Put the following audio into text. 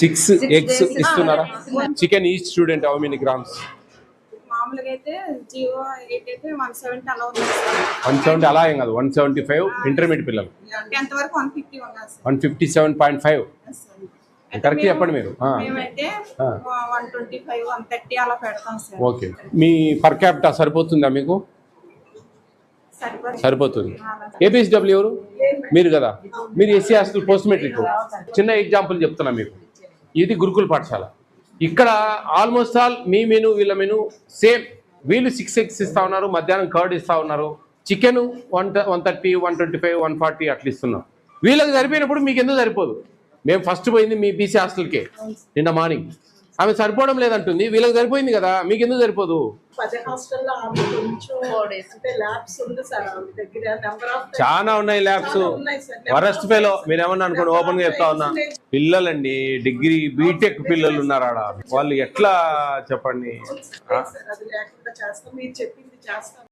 6 eggs ఇస్తున్నారా? Chicken each student how many grams? మామూలుగా అయితే జీవో 8 అయితే 170 అలా ఉంది. 170 అలా ఏం కాదు, 175 ఇంటర్మీడియట్ పిల్లలు. 10th వరకు 150 ఉన్నారు సార్. 157.5 కరెక్ట్ చెప్పండి మీరు. మేమైతే 125 130 అలా పెడతాం సార్. ఓకే, మీ పర్ క్యాపిటా సరిపోతుందా మీకు? సరిపోతుంది. ఏపీఎస్డబ్ల్యూ ఎవరు? మీరు కదా. మీరు ఎస్సీ హాస్టల్ పోస్ట్ మెట్రిక్. చిన్న ఎగ్జాంపుల్ చెప్తున్నా మీకు. ఇది గురుకుల పాఠశాల. ఇక్కడ ఆల్మోస్ట్ ఆల్ మీ మెను వీళ్ళ మెను సేమ్. వీళ్ళు 6 eggs ఇస్తా ఉన్నారు, మధ్యాహ్నం కర్డ్ ఇస్తా ఉన్నారు, చికెన్ 130 125 140 అట్లా ఇస్తున్నాం. వీళ్ళకి సరిపోయినప్పుడు మీకు ఎందుకు సరిపోదు? మేము ఫస్ట్ పోయింది మీ బీసీ హాస్టల్కే నిన్న మార్నింగ్. ఆమె సరిపోవడం లేదంటుంది, వీళ్ళకి సరిపోయింది కదా, మీకు ఎందుకు సరిపోదు? చాలా ఉన్నాయి ల్యాబ్స్. వరస్ట్ ఫెలో మీరు ఏమన్నా అనుకోండి, ఓపెన్ గా చెప్తా ఉన్నా. పిల్లలండి డిగ్రీ బీటెక్ పిల్లలు ఉన్నారు ఆడ, వాళ్ళు ఎట్లా చెప్పండి?